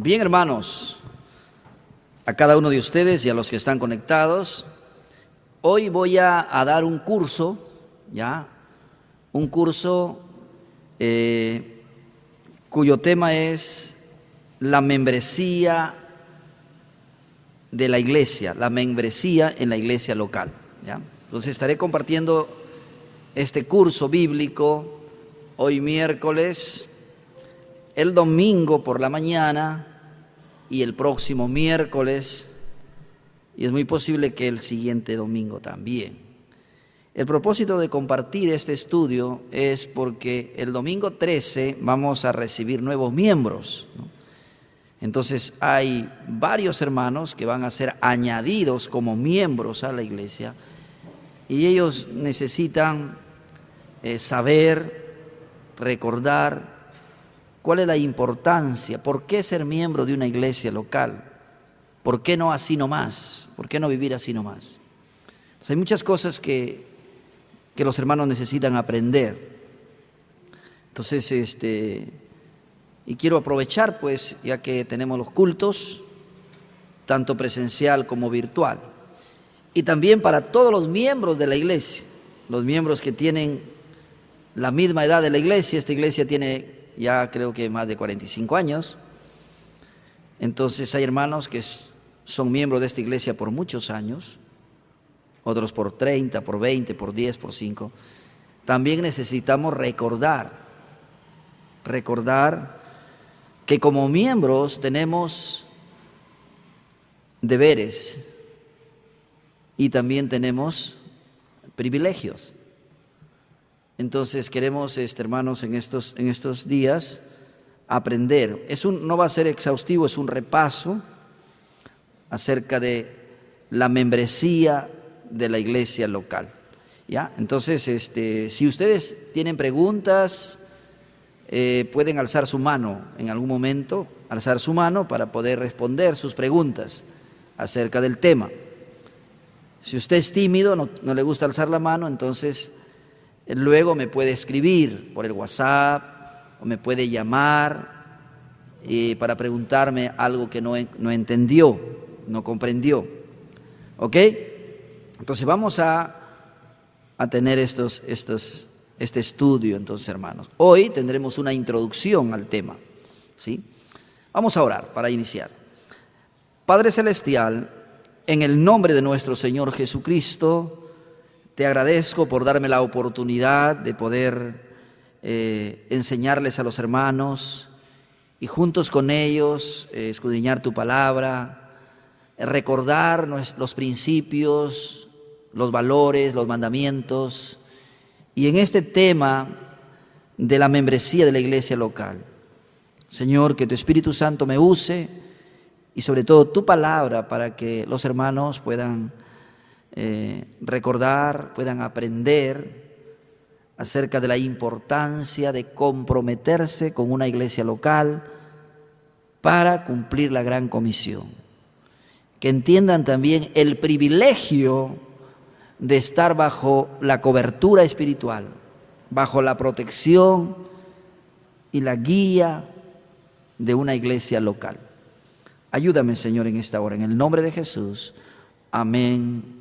Bien, hermanos, a cada uno de ustedes y a los que están conectados, hoy voy a dar un curso, ¿ya? Un curso cuyo tema es la membresía de la iglesia, la membresía en la iglesia local, ¿ya? Entonces estaré compartiendo este curso bíblico hoy miércoles, el domingo por la mañana y el próximo miércoles, y es muy posible que el siguiente domingo también. El propósito de compartir este estudio es porque el domingo 13 vamos a recibir nuevos miembros, ¿no? Entonces hay varios hermanos que van a ser añadidos como miembros a la iglesia y ellos necesitan saber, recordar cuál es la importancia, por qué ser miembro de una iglesia local, por qué no así nomás, por qué no vivir así nomás. Entonces, hay muchas cosas que los hermanos necesitan aprender. Entonces, y quiero aprovechar, pues, ya que tenemos los cultos, tanto presencial como virtual, y también para todos los miembros de la iglesia, los miembros que tienen la misma edad de la iglesia. Esta iglesia tiene ya creo que más de 45 años, entonces hay hermanos que son miembros de esta iglesia por muchos años, otros por 30, por 20, por 10, por 5. También necesitamos recordar que como miembros tenemos deberes y también tenemos privilegios. Entonces queremos, hermanos, en estos días aprender. No va a ser exhaustivo, es un repaso acerca de la membresía de la iglesia local, ¿ya? Entonces, si ustedes tienen preguntas, pueden alzar su mano en algún momento, alzar su mano para poder responder sus preguntas acerca del tema. Si usted es tímido, no le gusta alzar la mano, entonces luego me puede escribir por el WhatsApp o me puede llamar para preguntarme algo que no entendió, no comprendió. ¿Ok? Entonces vamos a tener este estudio, entonces, hermanos. Hoy tendremos una introducción al tema, ¿sí? Vamos a orar para iniciar. Padre Celestial, en el nombre de nuestro Señor Jesucristo, te agradezco por darme la oportunidad de poder enseñarles a los hermanos y juntos con ellos escudriñar tu palabra, recordar los principios, los valores, los mandamientos, y en este tema de la membresía de la iglesia local. Señor, que tu Espíritu Santo me use y sobre todo tu palabra para que los hermanos puedan recordar, puedan aprender acerca de la importancia de comprometerse con una iglesia local para cumplir la gran comisión. Que entiendan también el privilegio de estar bajo la cobertura espiritual, bajo la protección y la guía de una iglesia local. Ayúdame, Señor, en esta hora, en el nombre de Jesús. Amén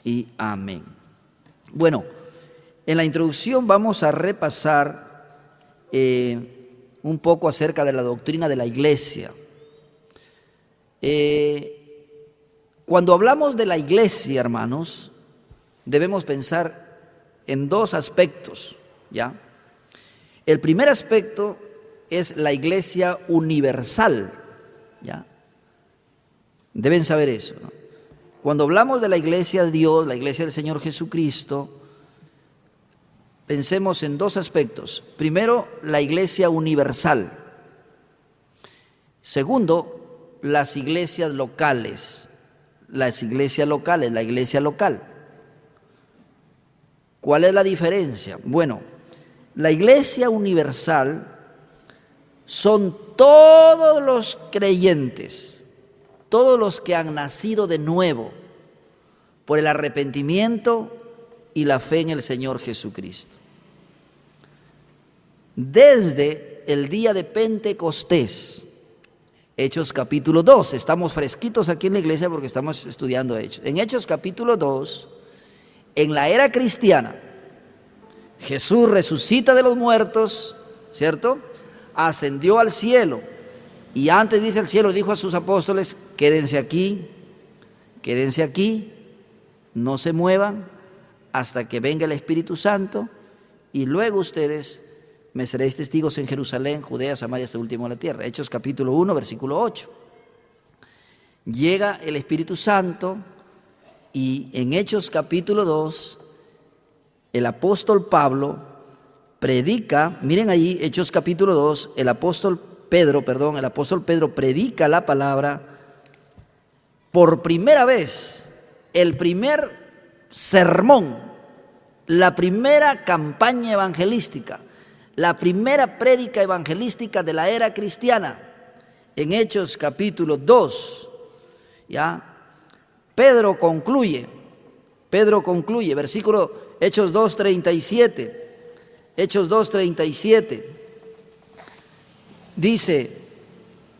y amén. Bueno, en la introducción vamos a repasar un poco acerca de la doctrina de la iglesia. Cuando hablamos de la iglesia, hermanos, debemos pensar en dos aspectos, ¿ya? El primer aspecto es la iglesia universal, ¿ya? Deben saber eso, ¿no? Cuando hablamos de la iglesia de Dios, la iglesia del Señor Jesucristo, pensemos en dos aspectos. Primero, la iglesia universal. Segundo, las iglesias locales. Las iglesias locales, la iglesia local. ¿Cuál es la diferencia? Bueno, la iglesia universal son todos los creyentes, todos los que han nacido de nuevo por el arrepentimiento y la fe en el Señor Jesucristo. Desde el día de Pentecostés, Hechos capítulo 2. Estamos fresquitos aquí en la iglesia porque estamos estudiando Hechos. En Hechos capítulo 2, en la era cristiana, Jesús resucita de los muertos, ¿cierto? Ascendió al cielo. Y antes, dice el cielo, dijo a sus apóstoles: quédense aquí, no se muevan hasta que venga el Espíritu Santo, y luego ustedes me seréis testigos en Jerusalén, Judea, Samaria, hasta el último de la tierra. Hechos capítulo 1, versículo 8. Llega el Espíritu Santo, y en Hechos capítulo 2, el apóstol Pablo predica, miren allí, Hechos capítulo 2, el apóstol Pedro predica la palabra por primera vez, el primer sermón, la primera campaña evangelística, la primera prédica evangelística de la era cristiana. En Hechos capítulo 2, ¿ya? Pedro concluye, versículo Hechos 2:37. Hechos 2:37 dice: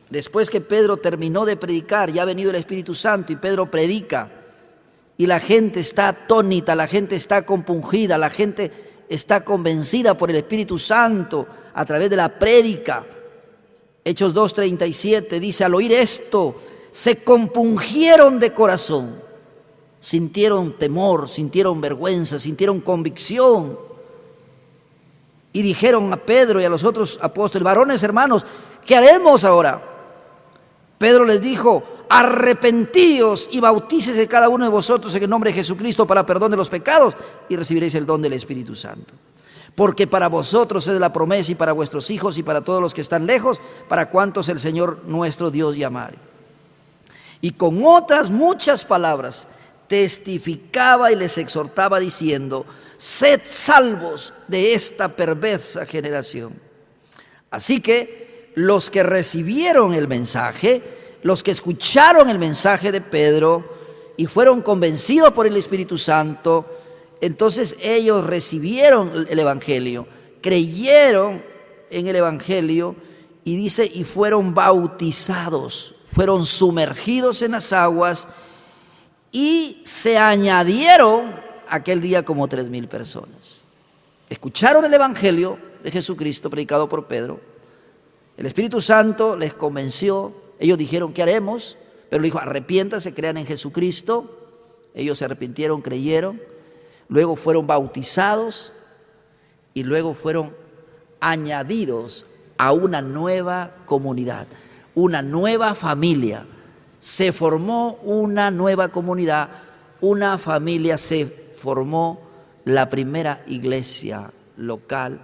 después que Pedro terminó de predicar, ya ha venido el Espíritu Santo y Pedro predica, y la gente está atónita, la gente está compungida, la gente está convencida por el Espíritu Santo a través de la prédica. Hechos 2:37 dice: al oír esto, se compungieron de corazón, sintieron temor, sintieron vergüenza, sintieron convicción, y dijeron a Pedro y a los otros apóstoles: varones, hermanos, ¿qué haremos ahora? Pedro les dijo: arrepentíos y bautícese cada uno de vosotros en el nombre de Jesucristo para perdón de los pecados, y recibiréis el don del Espíritu Santo. Porque para vosotros es la promesa, y para vuestros hijos, y para todos los que están lejos, para cuantos el Señor nuestro Dios llamare. Y con otras muchas palabras testificaba y les exhortaba diciendo: sed salvos de esta perversa generación. Así que los que recibieron el mensaje, los que escucharon el mensaje de Pedro y fueron convencidos por el Espíritu Santo, entonces ellos recibieron el Evangelio, creyeron en el Evangelio, y dice, y fueron bautizados, fueron sumergidos en las aguas, y se añadieron aquel día como 3,000 personas. Escucharon el Evangelio de Jesucristo predicado por Pedro, el Espíritu Santo les convenció, ellos dijeron: ¿qué haremos? Pero le dijo: arrepiéntanse, crean en Jesucristo. Ellos se arrepintieron, creyeron, luego fueron bautizados y luego fueron añadidos a una nueva comunidad, una nueva familia. Se formó una nueva comunidad, una familia, se formó la primera iglesia local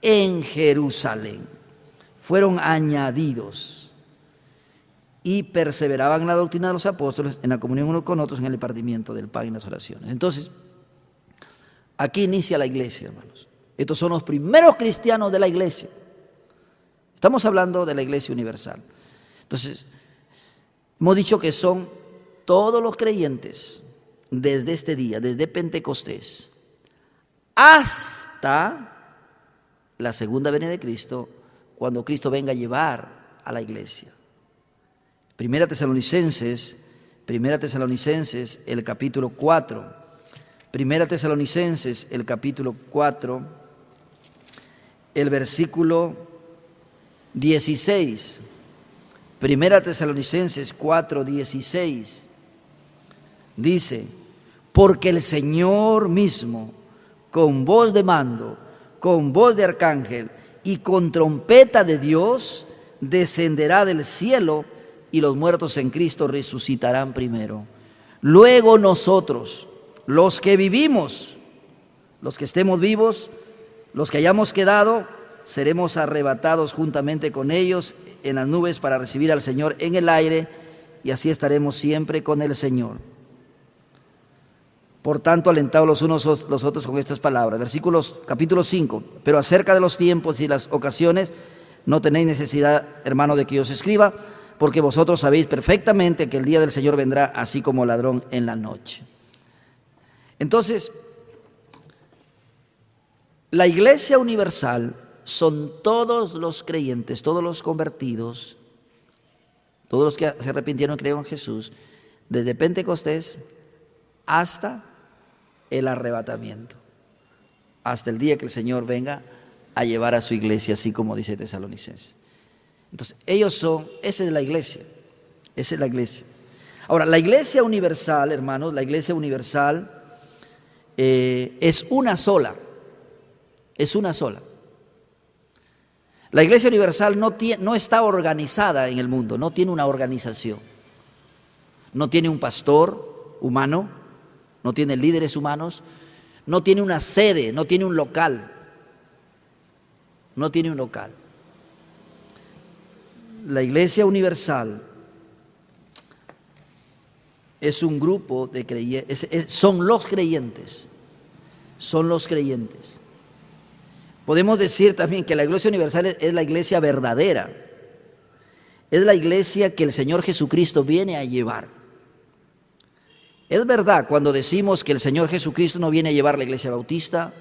en Jerusalén. Fueron añadidos y perseveraban en la doctrina de los apóstoles, en la comunión unos con otros, en el repartimiento del pan y las oraciones. Entonces, aquí inicia la iglesia, hermanos. Estos son los primeros cristianos de la iglesia. Estamos hablando de la iglesia universal. Entonces, hemos dicho que son todos los creyentes desde este día, desde Pentecostés hasta la segunda venida de Cristo, cuando Cristo venga a llevar a la iglesia. Primera Tesalonicenses, el capítulo 4. Primera Tesalonicenses, el capítulo 4, el versículo 16. Primera Tesalonicenses 4:16 dice: porque el Señor mismo, con voz de mando, con voz de arcángel y con trompeta de Dios, descenderá del cielo, y los muertos en Cristo resucitarán primero. Luego nosotros, los que vivimos, los que estemos vivos, los que hayamos quedado, seremos arrebatados juntamente con ellos en las nubes para recibir al Señor en el aire, y así estaremos siempre con el Señor. Por tanto, alentados los unos los otros con estas palabras. Capítulo 5. Pero acerca de los tiempos y las ocasiones, no tenéis necesidad, hermano, de que yo os escriba, porque vosotros sabéis perfectamente que el día del Señor vendrá así como ladrón en la noche. Entonces, la iglesia universal son todos los creyentes, todos los convertidos todos los que se arrepintieron y creyeron en Jesús, desde Pentecostés hasta el arrebatamiento, hasta el día que el Señor venga a llevar a su iglesia, así como dice Tesalonicenses. Entonces, ellos son, esa es la iglesia, esa es la iglesia. Ahora, la iglesia universal, hermanos, la iglesia universal es una sola, es una sola. La iglesia universal no está organizada en el mundo, no tiene una organización, no tiene un pastor humano, no tiene líderes humanos, no tiene una sede, no tiene un local, no tiene un local. La iglesia universal es un grupo de creyentes, son los creyentes, son los creyentes. Podemos decir también que la iglesia universal es la iglesia verdadera, es la iglesia que el Señor Jesucristo viene a llevar. Es verdad cuando decimos que el Señor Jesucristo no viene a llevar a la iglesia bautista,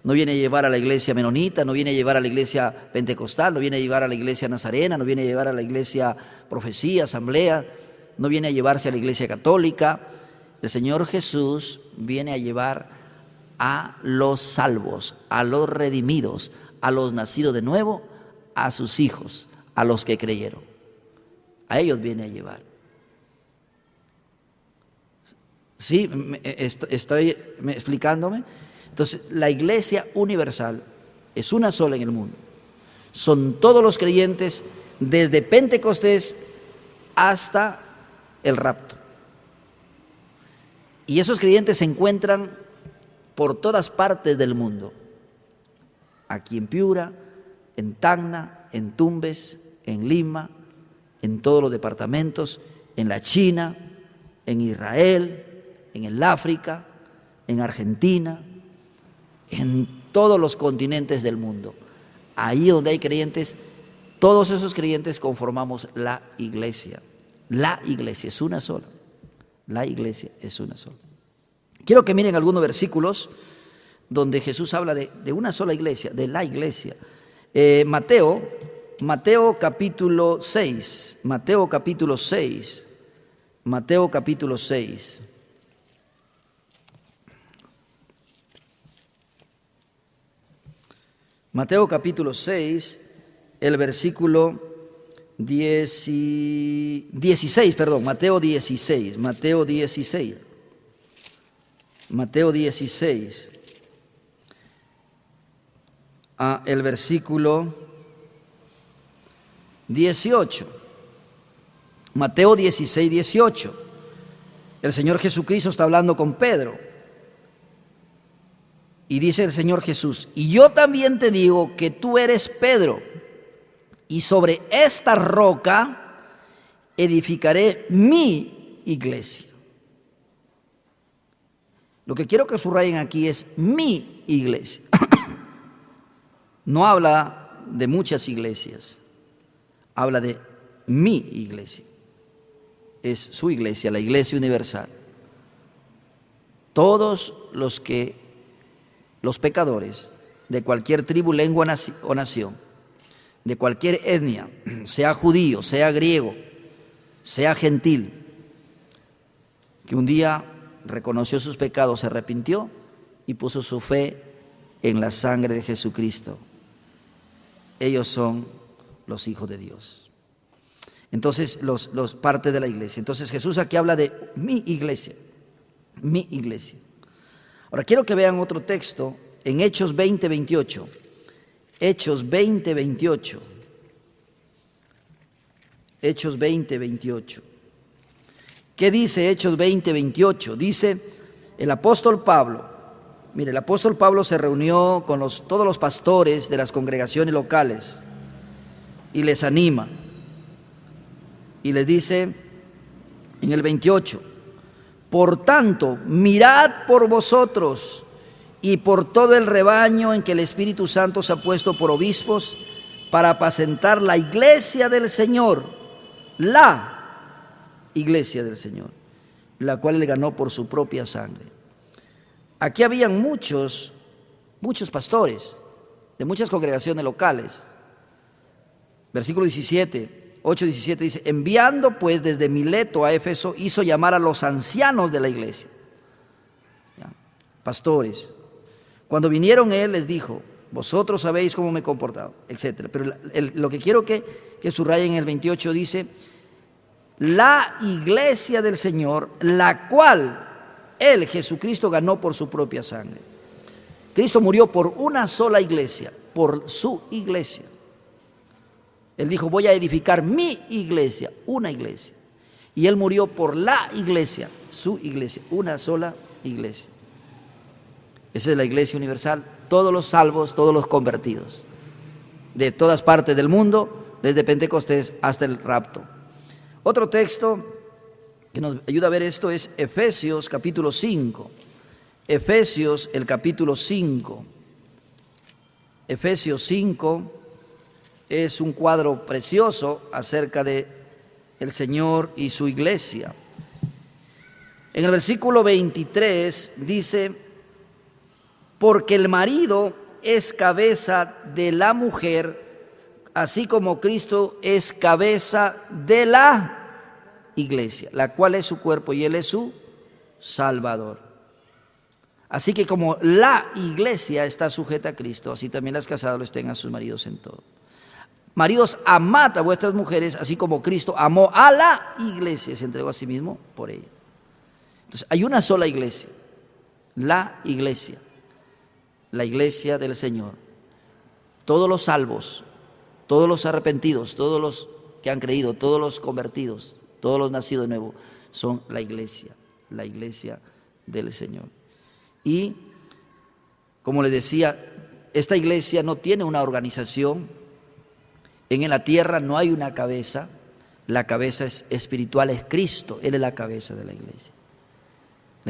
no viene a llevar a la iglesia menonita, no viene a llevar a la iglesia pentecostal, no viene a llevar a la iglesia nazarena, no viene a llevar a la iglesia profecía, asamblea, no viene a llevarse a la iglesia católica. El Señor Jesús viene a llevar a los salvos, a los redimidos, a los nacidos de nuevo, a sus hijos, a los que creyeron. A ellos viene a llevar. ¿Sí? ¿Estoy explicándome? Entonces, la iglesia universal es una sola en el mundo. Son todos los creyentes desde Pentecostés hasta el rapto. Y esos creyentes se encuentran por todas partes del mundo. Aquí en Piura, en Tacna, en Tumbes, en Lima, en todos los departamentos, en la China, en Israel, en el África, en Argentina, en todos los continentes del mundo. Ahí donde hay creyentes, todos esos creyentes conformamos la iglesia. La iglesia es una sola. La iglesia es una sola. Quiero que miren algunos versículos donde Jesús habla de una sola iglesia, de la iglesia. Mateo capítulo 6, Mateo capítulo 6, Mateo capítulo 6. Mateo capítulo 6, el versículo 16, perdón, Mateo 16, Mateo 16, Mateo 16, el versículo 18, Mateo 16, 18, el Señor Jesucristo está hablando con Pedro. Y dice el Señor Jesús: y yo también te digo que tú eres Pedro, y sobre esta roca edificaré mi iglesia. Lo que quiero que subrayen aquí es mi iglesia. No habla de muchas iglesias, habla de mi iglesia. Es su iglesia, la iglesia universal. Todos los pecadores de cualquier tribu, lengua o nación, de cualquier etnia, sea judío, sea griego, sea gentil, que un día reconoció sus pecados, se arrepintió y puso su fe en la sangre de Jesucristo. Ellos son los hijos de Dios. Entonces, los parte de la iglesia. Entonces, Jesús aquí habla de mi iglesia, mi iglesia. Ahora quiero que vean otro texto en Hechos 20, 28. Hechos 20, 28. Hechos 20, 28. ¿Qué dice Hechos 20, 28? Dice el apóstol Pablo. Mire, el apóstol Pablo se reunió con todos los pastores de las congregaciones locales y les anima. Y les dice en el 28: por tanto, mirad por vosotros y por todo el rebaño en que el Espíritu Santo se ha puesto por obispos para apacentar la iglesia del Señor, la iglesia del Señor, la cual Él ganó por su propia sangre. Aquí habían muchos pastores de muchas congregaciones locales. Versículo 17: 8:17 dice, enviando pues desde Mileto a Éfeso, hizo llamar a los ancianos de la iglesia, ¿ya?, pastores. Cuando vinieron él les dijo, vosotros sabéis cómo me he comportado, etc. Pero lo que quiero que subrayen en el 28 dice, la iglesia del Señor, la cual él, Jesucristo, ganó por su propia sangre. Cristo murió por una sola iglesia, por su iglesia. Él dijo, voy a edificar mi iglesia, una iglesia. Y él murió por la iglesia, su iglesia, una sola iglesia. Esa es la iglesia universal, todos los salvos, todos los convertidos, de todas partes del mundo, desde Pentecostés hasta el rapto. Otro texto que nos ayuda a ver esto es Efesios capítulo 5. Efesios el capítulo 5. Efesios 5 es un cuadro precioso acerca de el Señor y su iglesia. En el versículo 23 dice, porque el marido es cabeza de la mujer, así como Cristo es cabeza de la iglesia, la cual es su cuerpo y él es su Salvador. Así que como la iglesia está sujeta a Cristo, así también las casadas lo estén a sus maridos en todo. Maridos, amad a vuestras mujeres, así como Cristo amó a la iglesia y se entregó a sí mismo por ella. Entonces, hay una sola iglesia, la iglesia del Señor. Todos los salvos, todos los arrepentidos, todos los que han creído, todos los convertidos, todos los nacidos de nuevo, son la iglesia del Señor. Y, como les decía, esta iglesia no tiene una organización. En la tierra no hay una cabeza, la cabeza es espiritual, es Cristo, Él es la cabeza de la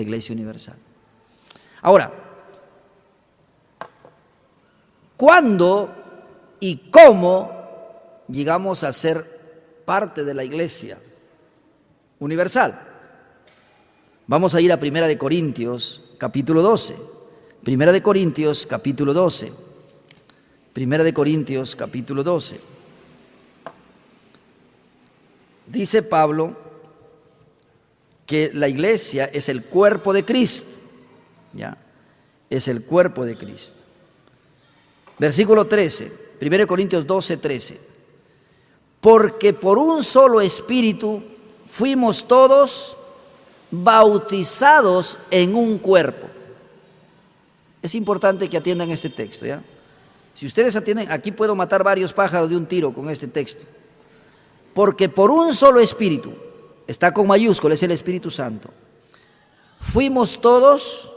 iglesia universal. Ahora, ¿cuándo y cómo llegamos a ser parte de la iglesia universal? Vamos a ir a 1 Corintios capítulo 12. 1 Corintios capítulo 12. 1 Corintios capítulo 12. Dice Pablo que la iglesia es el cuerpo de Cristo, ¿ya? Es el cuerpo de Cristo. Versículo 13, 1 Corintios 12, 13. Porque por un solo espíritu fuimos todos bautizados en un cuerpo. Es importante que atiendan este texto, ¿ya? Si ustedes atienden, aquí puedo matar varios pájaros de un tiro con este texto. Porque por un solo espíritu, está con mayúsculas, es el Espíritu Santo, fuimos todos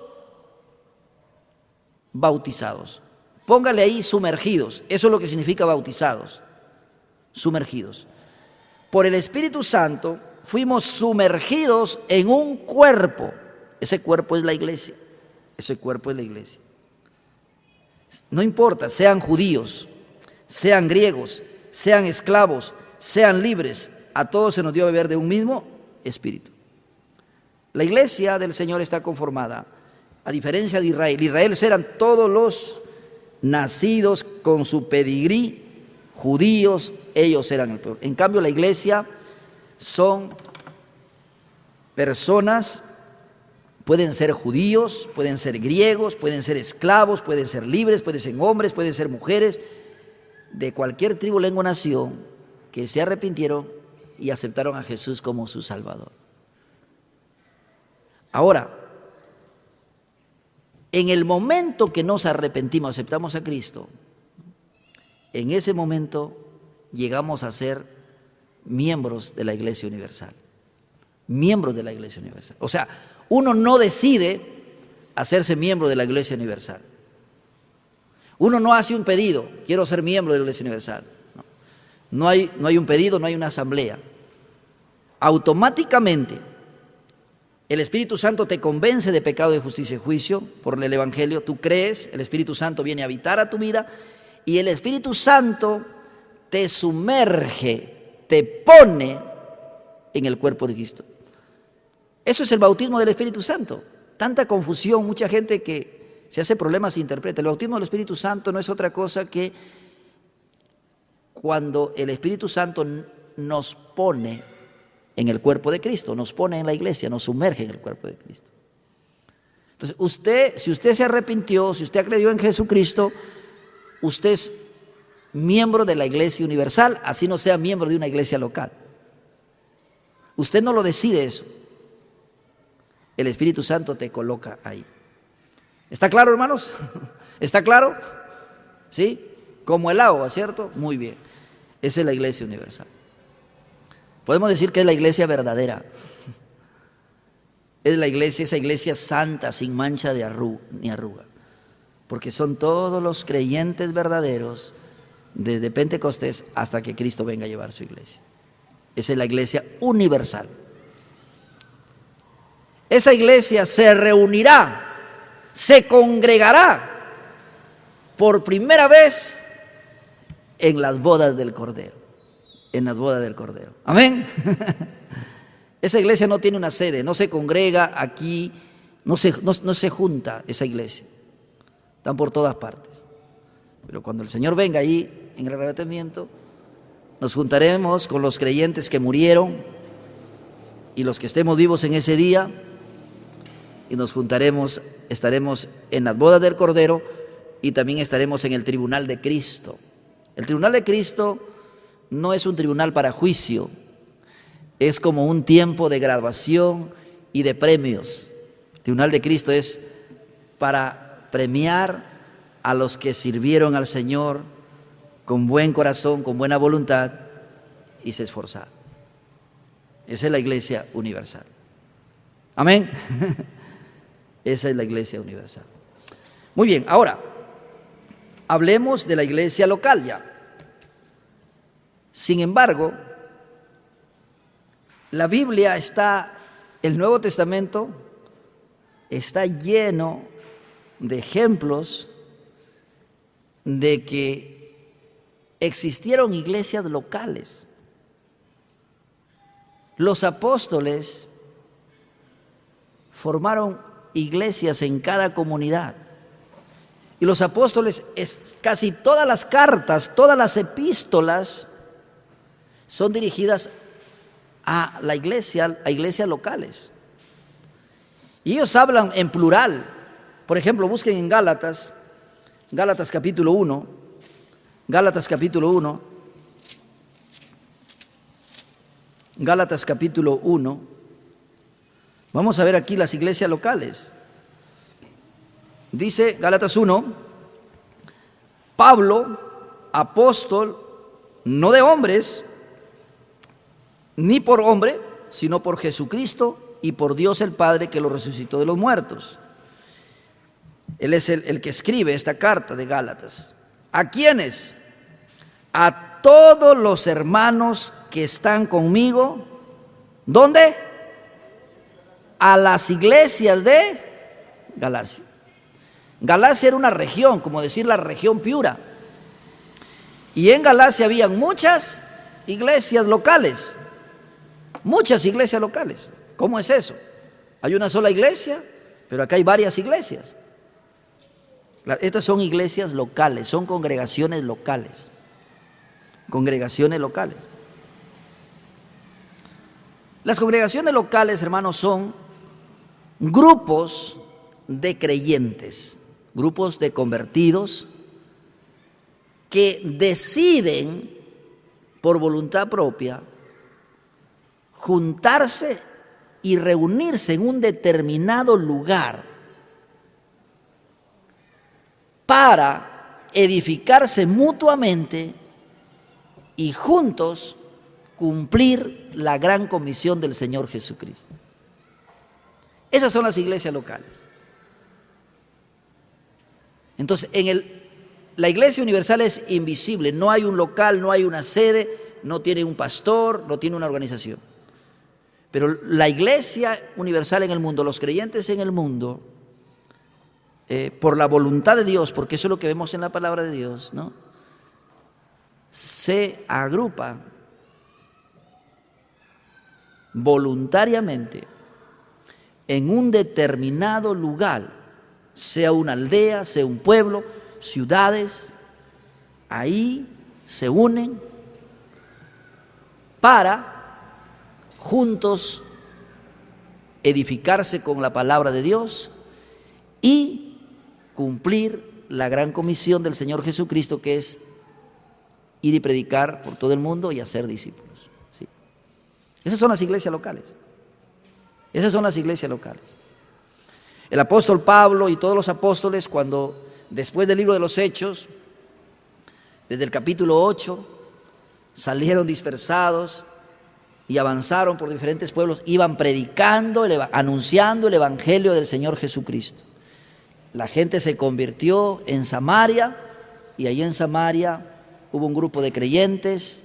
bautizados. Póngale ahí sumergidos, eso es lo que significa bautizados, sumergidos. Por el Espíritu Santo fuimos sumergidos en un cuerpo, ese cuerpo es la iglesia, ese cuerpo es la iglesia. No importa, sean judíos, sean griegos, sean esclavos, sean libres, a todos se nos dio a beber de un mismo espíritu. La iglesia del Señor está conformada, a diferencia de Israel. Israel eran todos los nacidos con su pedigrí, judíos, ellos eran el pueblo. En cambio, la iglesia son personas, pueden ser judíos, pueden ser griegos, pueden ser esclavos, pueden ser libres, pueden ser hombres, pueden ser mujeres, de cualquier tribu, lengua, nación, que se arrepintieron y aceptaron a Jesús como su Salvador. Ahora, en el momento que nos arrepentimos, aceptamos a Cristo, en ese momento llegamos a ser miembros de la Iglesia Universal. Miembros de la Iglesia Universal. O sea, uno no decide hacerse miembro de la Iglesia Universal. Uno no hace un pedido, quiero ser miembro de la Iglesia Universal. No hay un pedido, no hay una asamblea. Automáticamente el Espíritu Santo te convence de pecado, de justicia y juicio por el Evangelio. Tú crees, el Espíritu Santo viene a habitar a tu vida y el Espíritu Santo te sumerge, te pone en el cuerpo de Cristo. Eso es el bautismo del Espíritu Santo. Tanta confusión, mucha gente que se hace problemas e interpreta. El bautismo del Espíritu Santo no es otra cosa que cuando el Espíritu Santo nos pone en el cuerpo de Cristo, nos pone en la iglesia, nos sumerge en el cuerpo de Cristo. Entonces, si usted se arrepintió, si usted creyó en Jesucristo, usted es miembro de la iglesia universal, así no sea miembro de una iglesia local. Usted no lo decide eso. El Espíritu Santo te coloca ahí. ¿Está claro, hermanos? ¿Está claro? ¿Sí? Como el agua, ¿cierto? Muy bien. Esa es la iglesia universal. Podemos decir que es la iglesia verdadera. Es la iglesia, esa iglesia santa, sin mancha ni arruga. Porque son todos los creyentes verdaderos, desde Pentecostés hasta que Cristo venga a llevar su iglesia. Esa es la iglesia universal. Esa iglesia se reunirá, se congregará por primera vez en las bodas del Cordero. En las bodas del Cordero. Amén. Esa iglesia no tiene una sede, no se congrega aquí, no se junta esa iglesia. Están por todas partes. Pero cuando el Señor venga ahí en el arrebatamiento, nos juntaremos con los creyentes que murieron y los que estemos vivos en ese día, y nos juntaremos, estaremos en las bodas del Cordero y también estaremos en el tribunal de Cristo. El tribunal de Cristo no es un tribunal para juicio, es como un tiempo de graduación y de premios. El tribunal de Cristo es para premiar a los que sirvieron al Señor con buen corazón, con buena voluntad y se esforzaron. Esa es la iglesia universal. Amén. Esa es la iglesia universal. Muy bien, ahora hablemos de la iglesia local ya. Sin embargo, la Biblia el Nuevo Testamento está lleno de ejemplos de que existieron iglesias locales. Los apóstoles formaron iglesias en cada comunidad. Y los apóstoles, casi todas las cartas, todas las epístolas son dirigidas a la iglesia, a iglesias locales. Y ellos hablan en plural. Por ejemplo, busquen en Gálatas capítulo 1, Gálatas capítulo 1, Gálatas capítulo 1. Vamos a ver aquí las iglesias locales. Dice Gálatas 1, Pablo, apóstol, no de hombres, ni por hombre, sino por Jesucristo y por Dios el Padre que lo resucitó de los muertos. Él es el que escribe esta carta de Gálatas. ¿A quiénes? A todos los hermanos que están conmigo. ¿Dónde? A las iglesias de Galacia. Galacia era una región, como decir la región Piura. Y en Galacia habían muchas iglesias locales. Muchas iglesias locales. ¿Cómo es eso? Hay una sola iglesia, pero acá hay varias iglesias. Estas son iglesias locales, son congregaciones locales. Congregaciones locales. Las congregaciones locales, hermanos, son grupos de creyentes, grupos de convertidos que deciden por voluntad propia juntarse y reunirse en un determinado lugar para edificarse mutuamente y juntos cumplir la gran comisión del Señor Jesucristo. Esas son las iglesias locales. Entonces, la iglesia universal es invisible, no hay un local, no hay una sede, no tiene un pastor, no tiene una organización. Pero la iglesia universal en el mundo, los creyentes en el mundo, por la voluntad de Dios, porque eso es lo que vemos en la palabra de Dios, ¿no? Se agrupa voluntariamente en un determinado lugar, sea una aldea, sea un pueblo, ciudades, ahí se unen para juntos edificarse con la palabra de Dios y cumplir la gran comisión del Señor Jesucristo, que es ir y predicar por todo el mundo y hacer discípulos. ¿Sí? Esas son las iglesias locales. Esas son las iglesias locales. El apóstol Pablo y todos los apóstoles, cuando después del libro de los Hechos, desde el capítulo 8, salieron dispersados y avanzaron por diferentes pueblos, iban predicando, anunciando el evangelio del Señor Jesucristo. La gente se convirtió en Samaria, y allí en Samaria hubo un grupo de creyentes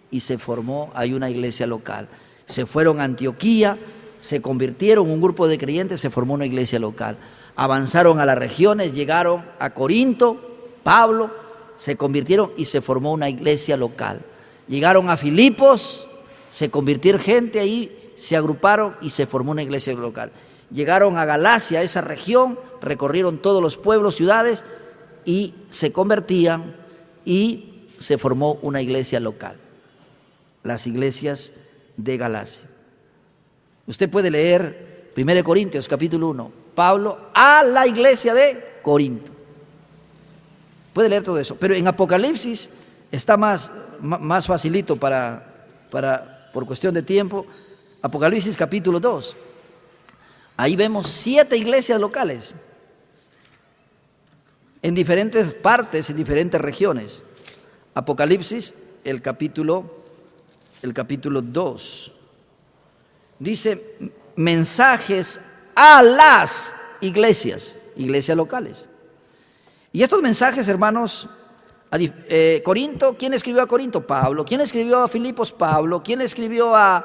y se formó ahí una iglesia local. Se fueron a Antioquía, se convirtieron un grupo de creyentes, se formó una iglesia local. Avanzaron a las regiones, llegaron a Corinto, Pablo, se convirtieron y se formó una iglesia local. Llegaron a Filipos, se convirtieron gente ahí, se agruparon y se formó una iglesia local. Llegaron a Galacia, esa región, recorrieron todos los pueblos, ciudades, y se convertían y se formó una iglesia local. Las iglesias de Galacia. Usted puede leer 1 Corintios capítulo 1, Pablo a la iglesia de Corinto. Puede leer todo eso, pero en Apocalipsis está más facilito por cuestión de tiempo. Apocalipsis capítulo 2. Ahí vemos 7 iglesias locales en diferentes partes, en diferentes regiones. Apocalipsis, el capítulo 2. Dice mensajes a las iglesias locales. Y estos mensajes, hermanos, Corinto, ¿quién escribió a Corinto? Pablo. ¿Quién escribió a Filipos? Pablo. ¿Quién escribió a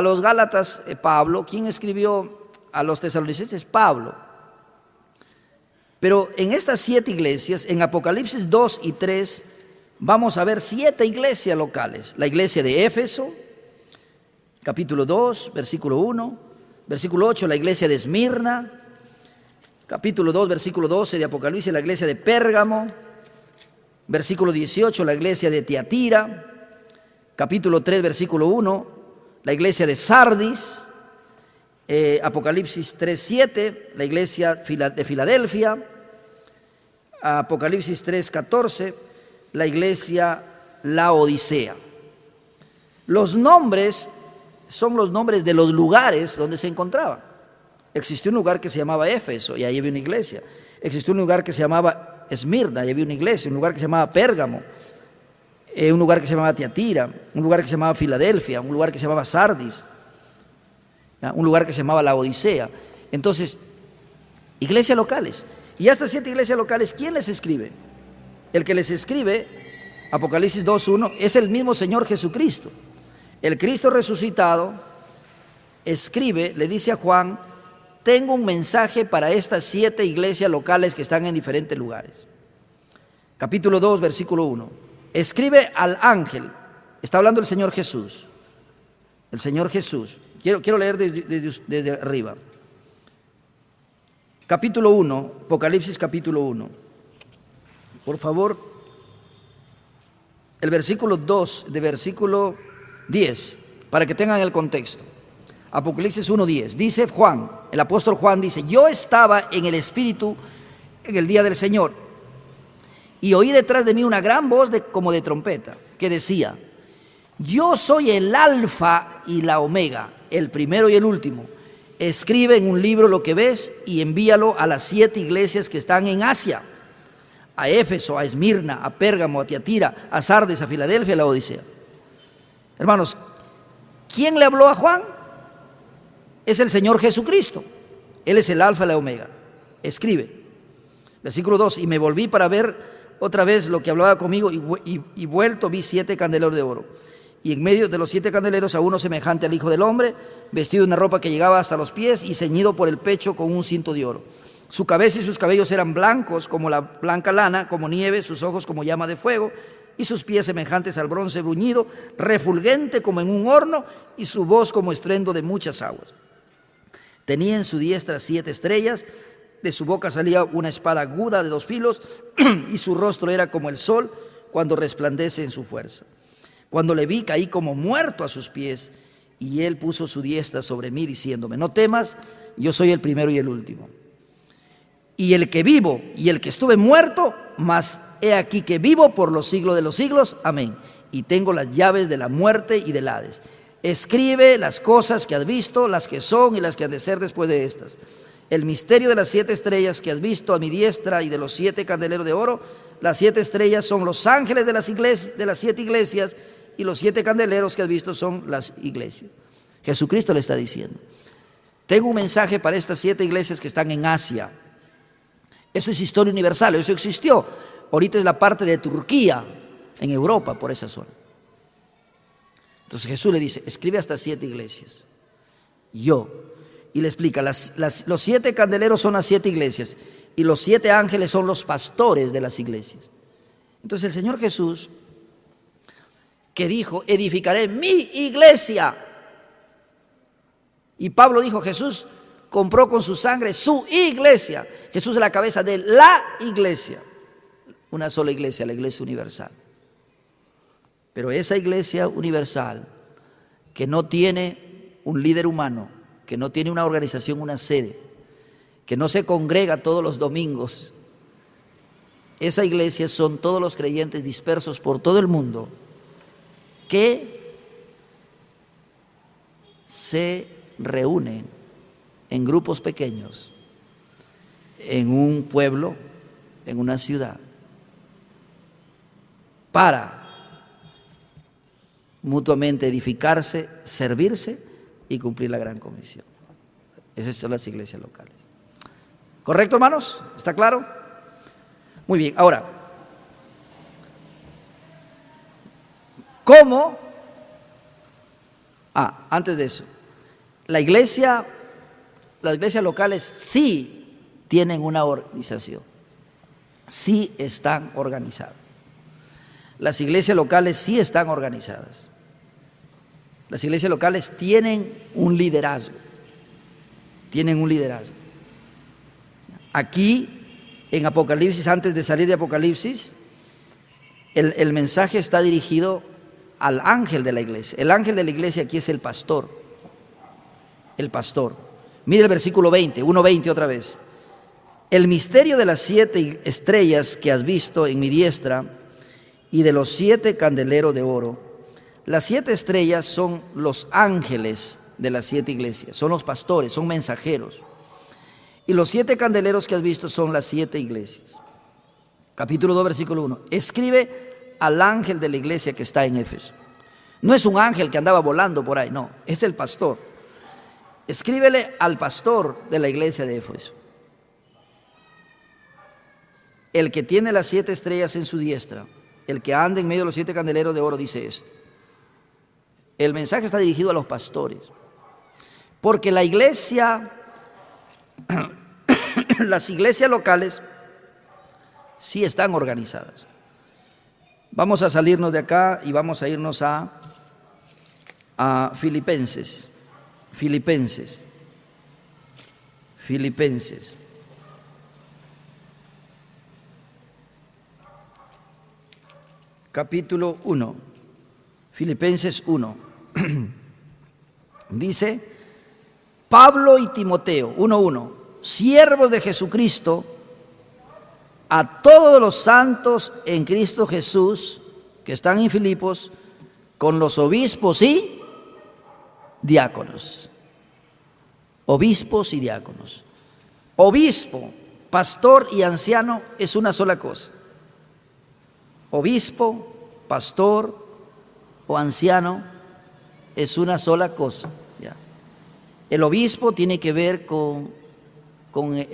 los Gálatas? Pablo. ¿Quién escribió a los tesalonicenses? Pablo. Pero en estas 7 iglesias, en Apocalipsis 2 y 3, vamos a ver 7 iglesias locales. La iglesia de Éfeso, capítulo 2, versículo 1, versículo 8, la iglesia de Esmirna, capítulo 2, versículo 12 de Apocalipsis, la iglesia de Pérgamo, versículo 18, la iglesia de Tiatira, capítulo 3, versículo 1, la iglesia de Sardis, Apocalipsis 3, 7, la iglesia de Filadelfia, Apocalipsis 3, 14, la iglesia Laodicea. Los nombres son los nombres de los lugares donde se encontraba. Existió un lugar que se llamaba Éfeso y ahí había una iglesia. Existió un lugar que se llamaba Esmirna y había una iglesia. Un lugar que se llamaba Pérgamo, un lugar que se llamaba Tiatira, un lugar que se llamaba Filadelfia, un lugar que se llamaba Sardis, un lugar que se llamaba Laodicea. Entonces, iglesias locales. Y a estas 7 iglesias locales, ¿quién les escribe? El que les escribe, Apocalipsis 2:1, es el mismo Señor Jesucristo. El Cristo resucitado escribe, le dice a Juan: tengo un mensaje para estas 7 iglesias locales que están en diferentes lugares. Capítulo 2, versículo 1. Escribe al ángel, está hablando el Señor Jesús. El Señor Jesús. Quiero leer desde arriba. Capítulo 1, Apocalipsis capítulo 1. Por favor, el versículo 2 de versículo 10, para que tengan el contexto. Apocalipsis 1:10. Dice Juan, el apóstol Juan dice: yo estaba en el Espíritu en el día del Señor, y oí detrás de mí una gran voz como de trompeta, que decía: yo soy el Alfa y la Omega, el primero y el último. Escribe en un libro lo que ves y envíalo a las 7 iglesias que están en Asia: a Éfeso, a Esmirna, a Pérgamo, a Tiatira, a Sardis, a Filadelfia, a Laodicea. Hermanos, ¿quién le habló a Juan? Es el Señor Jesucristo. Él es el Alfa y la Omega. Escribe. Versículo 2. Y me volví para ver otra vez lo que hablaba conmigo, y vuelto vi 7 candeleros de oro. Y en medio de los 7 candeleros a uno semejante al Hijo del Hombre, vestido de una ropa que llegaba hasta los pies y ceñido por el pecho con un cinto de oro. Su cabeza y sus cabellos eran blancos como la blanca lana, como nieve, sus ojos como llama de fuego, y sus pies semejantes al bronce bruñido, refulgente como en un horno, y su voz como estruendo de muchas aguas. Tenía en su diestra 7 estrellas, de su boca salía una espada aguda de 2 filos, y su rostro era como el sol cuando resplandece en su fuerza. Cuando le vi, caí como muerto a sus pies, y él puso su diestra sobre mí, diciéndome: no temas, yo soy el primero y el último, y el que vivo y el que estuve muerto, mas he aquí que vivo por los siglos de los siglos. Amén. Y tengo las llaves de la muerte y del Hades. Escribe las cosas que has visto, las que son y las que han de ser después de estas. El misterio de las 7 estrellas que has visto a mi diestra y de los 7 candeleros de oro. Las 7 estrellas son los ángeles de las 7 iglesias, y los 7 candeleros que has visto son las iglesias. Jesucristo le está diciendo: tengo un mensaje para estas 7 iglesias que están en Asia. Eso es historia universal, eso existió. Ahorita es la parte de Turquía, en Europa, por esa zona. Entonces Jesús le dice: escribe a estas 7 iglesias. Y le explica, los 7 candeleros son las 7 iglesias, y los 7 ángeles son los pastores de las iglesias. Entonces el Señor Jesús, que dijo: edificaré mi iglesia. Y Pablo dijo: Jesús compró con su sangre su iglesia. Jesús es la cabeza de la iglesia. Una sola iglesia, la iglesia universal. Pero esa iglesia universal, que no tiene un líder humano, que no tiene una organización, una sede, que no se congrega todos los domingos, esa iglesia son todos los creyentes dispersos por todo el mundo, que se reúnen en grupos pequeños, en un pueblo, en una ciudad, para mutuamente edificarse, servirse y cumplir la gran comisión. Esas son las iglesias locales. ¿Correcto, hermanos? ¿Está claro? Muy bien, ahora, ¿cómo? Antes de eso, las iglesias locales sí tienen una organización, sí están organizadas. Las iglesias locales sí están organizadas. Las iglesias locales tienen un liderazgo. Aquí, en Apocalipsis, antes de salir de Apocalipsis, el mensaje está dirigido al ángel de la iglesia. El ángel de la iglesia aquí es el pastor. El pastor. Mire el versículo 20, 1:20 otra vez. El misterio de las 7 estrellas que has visto en mi diestra y de los 7 candeleros de oro. Las 7 estrellas son los ángeles de las 7 iglesias, son los pastores, son mensajeros. Y los 7 candeleros que has visto son las 7 iglesias. Capítulo 2, versículo 1. Escribe al ángel de la iglesia que está en Éfeso. No es un ángel que andaba volando por ahí, no, es el pastor. Escríbele al pastor de la iglesia de Éfeso. El que tiene las 7 estrellas en su diestra, el que anda en medio de los 7 candeleros de oro, dice esto. El mensaje está dirigido a los pastores, porque la iglesia, las iglesias locales sí están organizadas. Vamos a salirnos de acá y vamos a irnos a Filipenses. Capítulo 1, Filipenses 1. Dice: Pablo y Timoteo, 1:1, siervos de Jesucristo, a todos los santos en Cristo Jesús que están en Filipos, con los obispos y diáconos. Obispos y diáconos. Obispo, pastor y anciano es una sola cosa. Obispo, pastor o anciano es una sola cosa. ¿Ya? El obispo tiene que ver con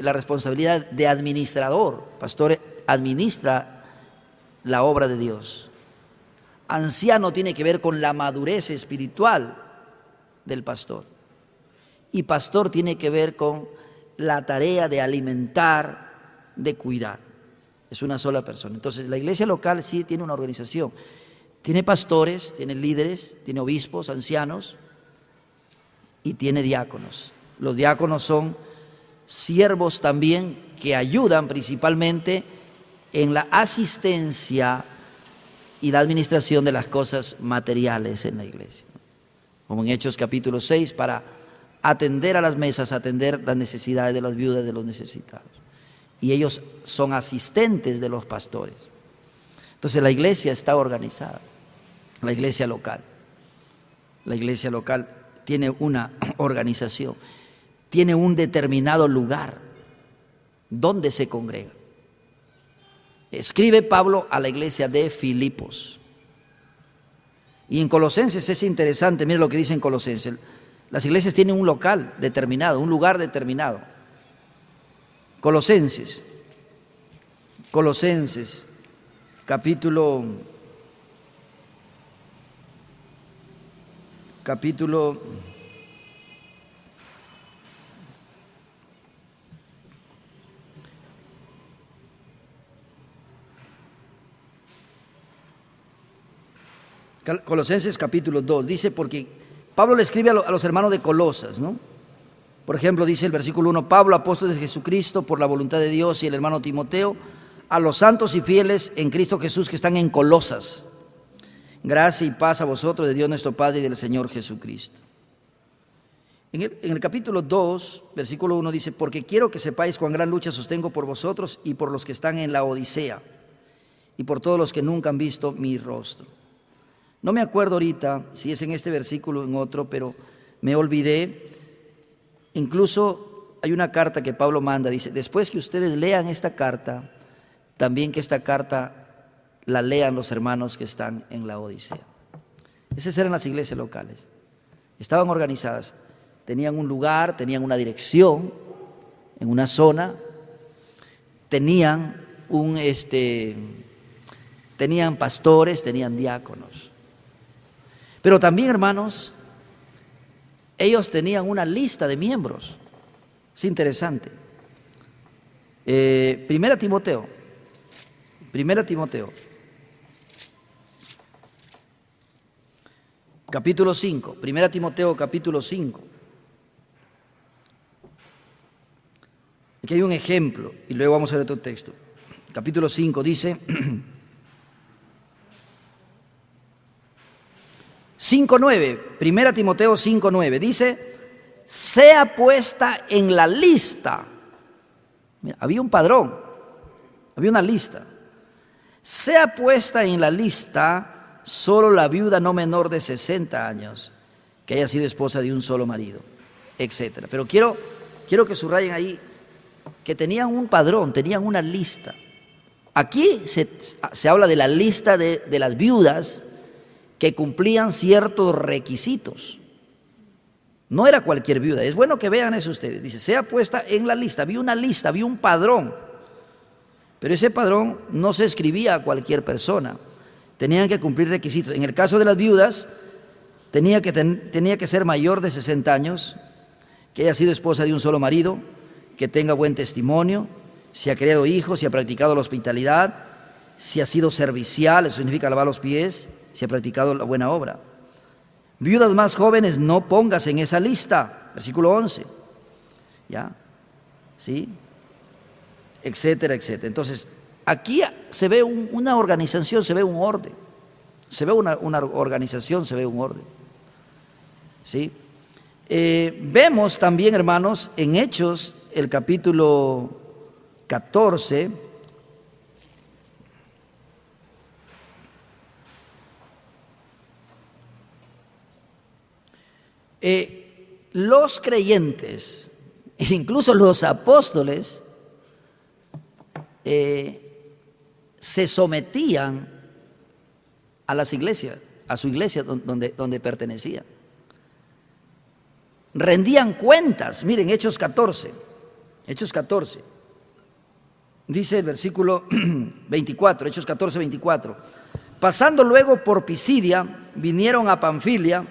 la responsabilidad de administrador. Pastor administra la obra de Dios. Anciano tiene que ver con la madurez espiritual del pastor. Y pastor tiene que ver con la tarea de alimentar, de cuidar. Es una sola persona. Entonces la iglesia local sí tiene una organización. Tiene pastores, tiene líderes, tiene obispos, ancianos y tiene diáconos. Los diáconos son siervos también que ayudan principalmente en la asistencia y la administración de las cosas materiales en la iglesia. Como en Hechos capítulo 6, para atender a las mesas, atender las necesidades de las viudas, de los necesitados. Y ellos son asistentes de los pastores. Entonces la iglesia está organizada, la iglesia local. La iglesia local tiene una organización, tiene un determinado lugar donde se congrega. Escribe Pablo a la iglesia de Filipos. Y en Colosenses es interesante, mire lo que dice en Colosenses. Las iglesias tienen un local determinado, un lugar determinado. Colosenses, capítulo Colosenses capítulo 2, dice, porque Pablo le escribe a los hermanos de Colosas, ¿no? Por ejemplo, dice el versículo 1, Pablo, apóstol de Jesucristo, por la voluntad de Dios, y el hermano Timoteo, a los santos y fieles en Cristo Jesús que están en Colosas. Gracia y paz a vosotros de Dios nuestro Padre y del Señor Jesucristo. En el capítulo 2, versículo 1 dice, porque quiero que sepáis cuán gran lucha sostengo por vosotros y por los que están en la Odisea, y por todos los que nunca han visto mi rostro. No me acuerdo ahorita si es en este versículo o en otro, pero me olvidé. Incluso hay una carta que Pablo manda, dice, después que ustedes lean esta carta, también que esta carta la lean los hermanos que están en la Odisea. Esas eran las iglesias locales. Estaban organizadas, tenían un lugar, tenían una dirección en una zona, tenían tenían pastores, tenían diáconos. Pero también, hermanos, ellos tenían una lista de miembros. Es interesante. Primera Timoteo. Capítulo 5. Primera Timoteo, capítulo 5. Aquí hay un ejemplo y luego vamos a ver otro texto. Capítulo 5 dice 5:9, Primera Timoteo 5:9, dice, sea puesta en la lista. Mira, había un padrón, había una lista. Sea puesta en la lista solo la viuda no menor de 60 años, que haya sido esposa de un solo marido, etc. Pero quiero que subrayen ahí que tenían un padrón, tenían una lista. Aquí se habla de la lista de las viudas que cumplían ciertos requisitos. No era cualquier viuda. Es bueno que vean eso ustedes. Dice, sea puesta en la lista. Había una lista, había un padrón. Pero ese padrón no se escribía a cualquier persona. Tenían que cumplir requisitos. En el caso de las viudas, tenía que ser mayor de 60 años, que haya sido esposa de un solo marido, que tenga buen testimonio, si ha criado hijos, si ha practicado la hospitalidad, si ha sido servicial, eso significa lavar los pies, si ha practicado la buena obra. Viudas más jóvenes no pongas en esa lista, versículo 11, ¿ya? ¿Sí? Etcétera, etcétera. Entonces, aquí se ve una organización, se ve un orden, se ve una organización, se ve un orden, ¿sí? Vemos también, hermanos, en Hechos, el capítulo 14, los creyentes, incluso los apóstoles, se sometían a las iglesias, a su iglesia donde pertenecían. Rendían cuentas. Miren, Hechos 14, dice el versículo 24, Hechos 14, 24. Pasando luego por Pisidia, vinieron a Panfilia,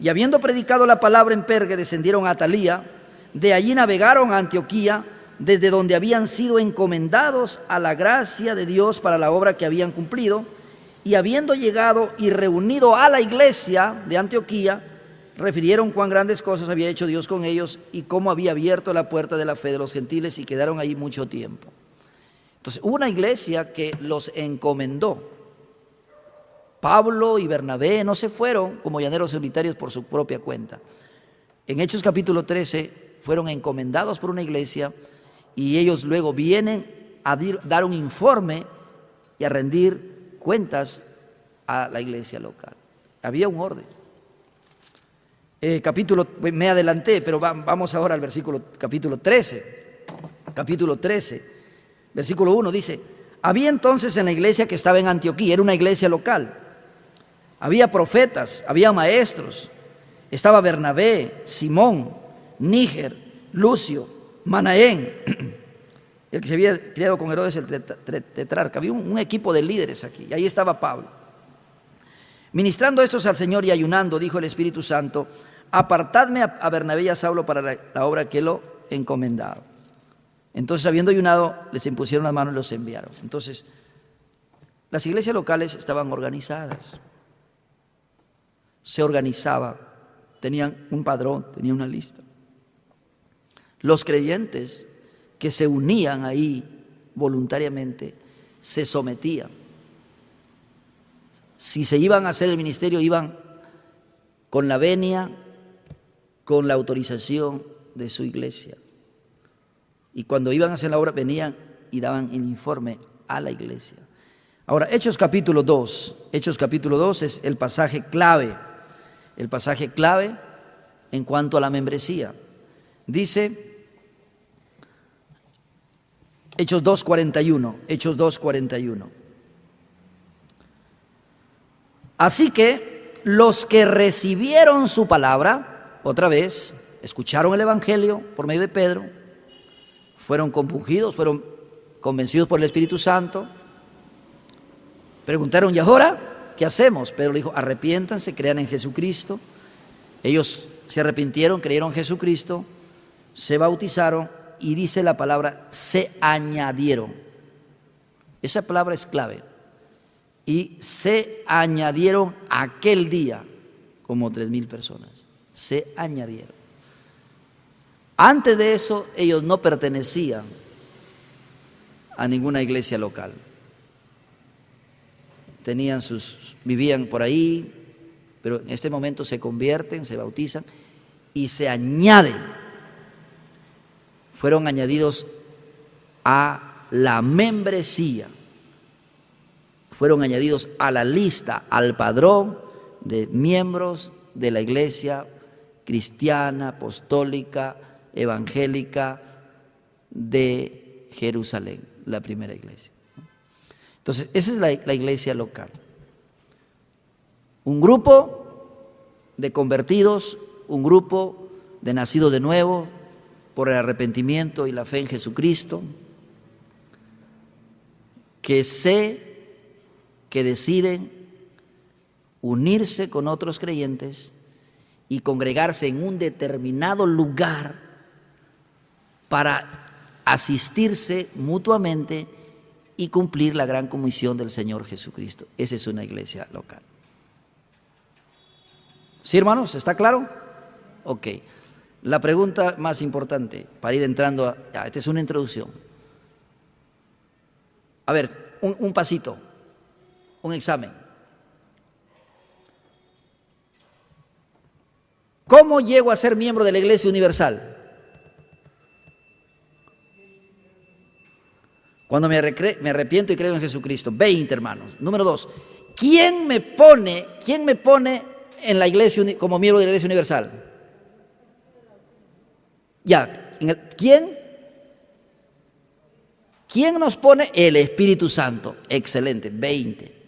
y habiendo predicado la palabra en Perge, descendieron a Atalía. De allí navegaron a Antioquía, desde donde habían sido encomendados a la gracia de Dios para la obra que habían cumplido. Y habiendo llegado y reunido a la iglesia de Antioquía, refirieron cuán grandes cosas había hecho Dios con ellos y cómo había abierto la puerta de la fe de los gentiles, y quedaron ahí mucho tiempo. Entonces hubo una iglesia que los encomendó Pablo y Bernabé no se fueron como llaneros solitarios por su propia cuenta. En Hechos capítulo 13 fueron encomendados por una iglesia y ellos luego vienen a dar un informe y a rendir cuentas a la iglesia local. Había un orden. Me adelanté, pero vamos ahora al capítulo 13. Capítulo 13, versículo 1 dice: había entonces en la iglesia que estaba en Antioquía, era una iglesia local, había profetas, había maestros, estaba Bernabé, Simón, Níger, Lucio, Manaén, el que se había criado con Herodes el tetrarca. Había un equipo de líderes aquí, y ahí estaba Pablo. Ministrando estos al Señor y ayunando, dijo el Espíritu Santo: apartadme a Bernabé y a Saulo para la obra que lo he encomendado. Entonces, habiendo ayunado, les impusieron las manos y los enviaron. Entonces, las iglesias locales estaban organizadas. Se organizaba, tenían un padrón, tenían una lista. Los creyentes que se unían ahí voluntariamente se sometían. Si se iban a hacer el ministerio, iban con la venia, con la autorización de su iglesia. Y cuando iban a hacer la obra, venían y daban el informe a la iglesia. Ahora, Hechos capítulo 2 es el pasaje clave en cuanto a la membresía. Dice Hechos 2:41. Así que los que recibieron su palabra, otra vez, escucharon el evangelio por medio de Pedro, fueron compungidos, fueron convencidos por el Espíritu Santo, preguntaron: ¿y ahora qué hacemos? Pedro le dijo: arrepiéntanse, crean en Jesucristo. Ellos se arrepintieron, creyeron en Jesucristo, se bautizaron y dice la palabra: se añadieron. Esa palabra es clave. Y se añadieron aquel día como 3,000 personas. Se añadieron. Antes de eso, ellos no pertenecían a ninguna iglesia local. Vivían por ahí, pero en este momento se convierten, se bautizan y se añaden. Fueron añadidos a la membresía. Fueron añadidos a la lista, al padrón de miembros de la iglesia cristiana, apostólica, evangélica de Jerusalén, la primera iglesia. Entonces, esa es la iglesia local. Un grupo de convertidos, un grupo de nacidos de nuevo por el arrepentimiento y la fe en Jesucristo, que deciden unirse con otros creyentes y congregarse en un determinado lugar para asistirse mutuamente y cumplir la gran comisión del Señor Jesucristo. Esa es una iglesia local. ¿Sí, hermanos? ¿Está claro? Ok. La pregunta más importante para ir entrando esta es una introducción. A ver, un pasito, un examen. ¿Cómo llego a ser miembro de la Iglesia Universal? Cuando me arrepiento y creo en Jesucristo. 20, hermanos. Número 2. ¿Quién me pone en la iglesia como miembro de la Iglesia Universal? Ya. ¿Quién? ¿Quién nos pone? El Espíritu Santo. Excelente. 20.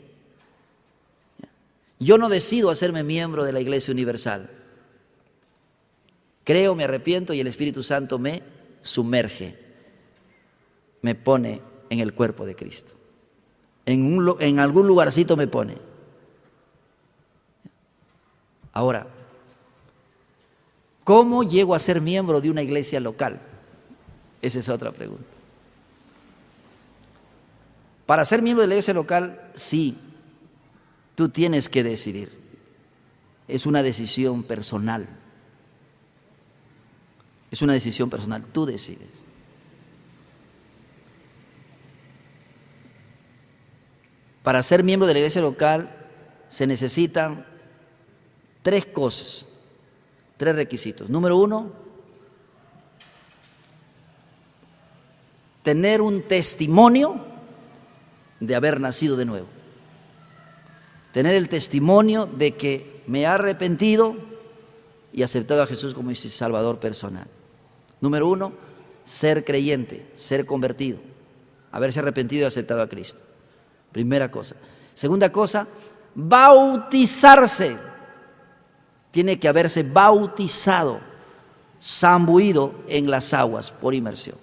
Yo no decido hacerme miembro de la Iglesia Universal. Creo, me arrepiento y el Espíritu Santo me sumerge, me pone en el cuerpo de Cristo. En algún lugarcito me pone. Ahora, ¿cómo llego a ser miembro de una iglesia local? Esa es otra pregunta. Para ser miembro de la iglesia local, sí, tú tienes que decidir. Es una decisión personal. Es una decisión personal, tú decides. Para ser miembro de la iglesia local se necesitan 3 cosas, 3 requisitos. Número 1, tener un testimonio de haber nacido de nuevo. Tener el testimonio de que me he arrepentido y aceptado a Jesús como mi Salvador personal. Número 1, ser creyente, ser convertido, haberse arrepentido y aceptado a Cristo. Primera cosa. Segunda cosa, bautizarse. Tiene que haberse bautizado, zambuido en las aguas por inmersión.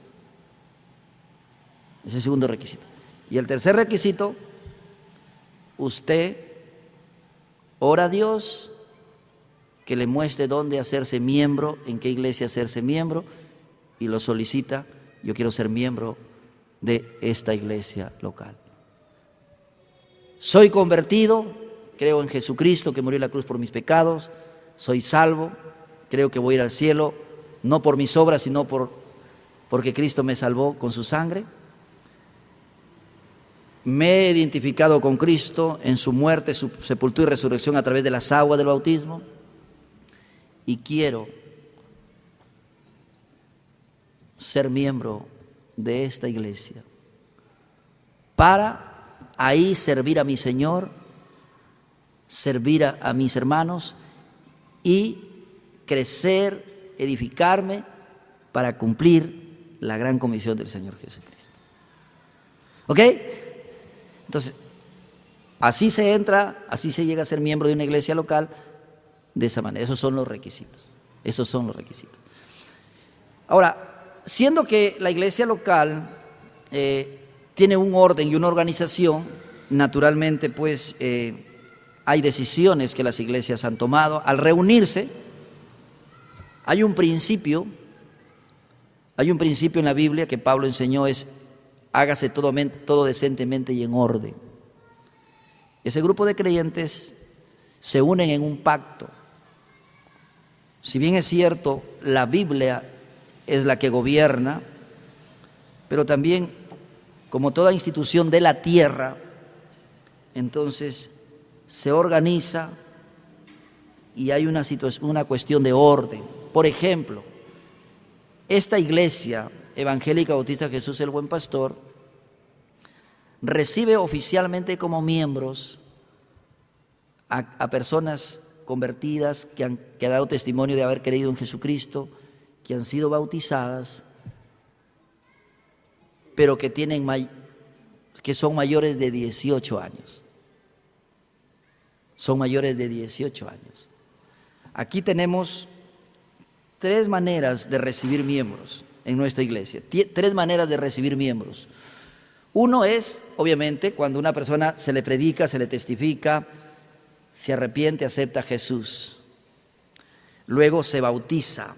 Ese es el segundo requisito. Y el tercer requisito, usted ora a Dios que le muestre dónde hacerse miembro, en qué iglesia hacerse miembro, y lo solicita: yo quiero ser miembro de esta iglesia local. Soy convertido, creo en Jesucristo que murió en la cruz por mis pecados, soy salvo, creo que voy a ir al cielo, no por mis obras, sino porque Cristo me salvó con su sangre. Me he identificado con Cristo en su muerte, su sepultura y resurrección a través de las aguas del bautismo, y quiero ser miembro de esta iglesia para ahí servir a mi Señor, servir a mis hermanos y crecer, edificarme para cumplir la gran comisión del Señor Jesucristo. ¿Ok? Entonces, así se entra, así se llega a ser miembro de una iglesia local, de esa manera. Esos son los requisitos. Esos son los requisitos. Ahora, siendo que la iglesia local tiene un orden y una organización, naturalmente pues hay decisiones que las iglesias han tomado. Al reunirse, hay un principio en la Biblia que Pablo enseñó, es: hágase todo decentemente y en orden. Ese grupo de creyentes se unen en un pacto. Si bien es cierto, la Biblia es la que gobierna, pero también, como toda institución de la tierra, entonces se organiza y hay una cuestión de orden. Por ejemplo, esta iglesia evangélica bautista Jesús el Buen Pastor recibe oficialmente como miembros a personas convertidas que han dado testimonio de haber creído en Jesucristo, que han sido bautizadas, pero que son mayores de 18 años. Son mayores de 18 años. Aquí tenemos 3 maneras de recibir miembros en nuestra iglesia. 3 maneras de recibir miembros. Uno es, obviamente, cuando una persona se le predica, se le testifica, se arrepiente, acepta a Jesús. Luego se bautiza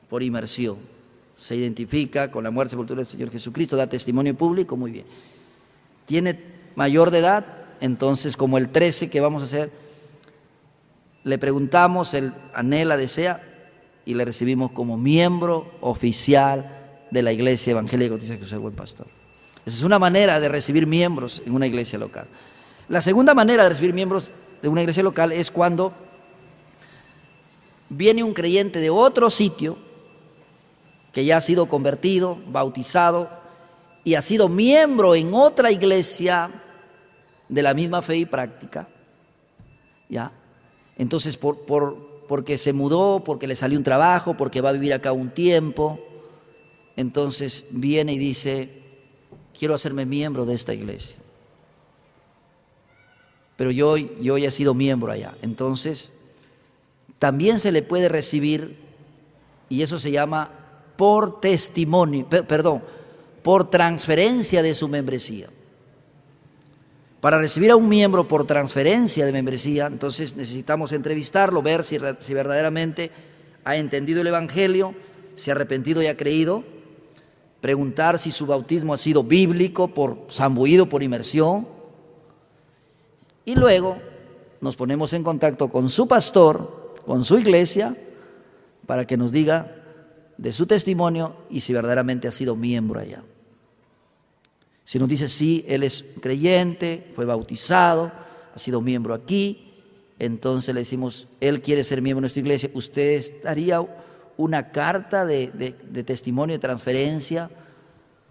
por inmersión. Se identifica con la muerte y sepultura del Señor Jesucristo, da testimonio público, muy bien. Tiene mayor de edad, entonces, como el 13 que vamos a hacer, le preguntamos, él anhela, desea, y le recibimos como miembro oficial de la iglesia evangélica bautista Jesús el Buen Pastor. Esa es una manera de recibir miembros en una iglesia local. La segunda manera de recibir miembros de una iglesia local es cuando viene un creyente de otro sitio que ya ha sido convertido, bautizado y ha sido miembro en otra iglesia de la misma fe y práctica, ¿ya? Entonces, porque se mudó, porque le salió un trabajo, porque va a vivir acá un tiempo, entonces viene y dice: quiero hacerme miembro de esta iglesia, pero yo ya he sido miembro allá. Entonces, también se le puede recibir, y eso se llama por transferencia de su membresía. Para recibir a un miembro por transferencia de membresía, entonces necesitamos entrevistarlo, ver si verdaderamente ha entendido el Evangelio, se ha arrepentido y ha creído, preguntar si su bautismo ha sido bíblico, zambuido por inmersión, y luego nos ponemos en contacto con su pastor, con su iglesia, para que nos diga de su testimonio y si verdaderamente ha sido miembro allá. Si nos dice sí, él es creyente, fue bautizado, ha sido miembro aquí, entonces le decimos, él quiere ser miembro de nuestra iglesia, ¿usted daría una carta de testimonio de transferencia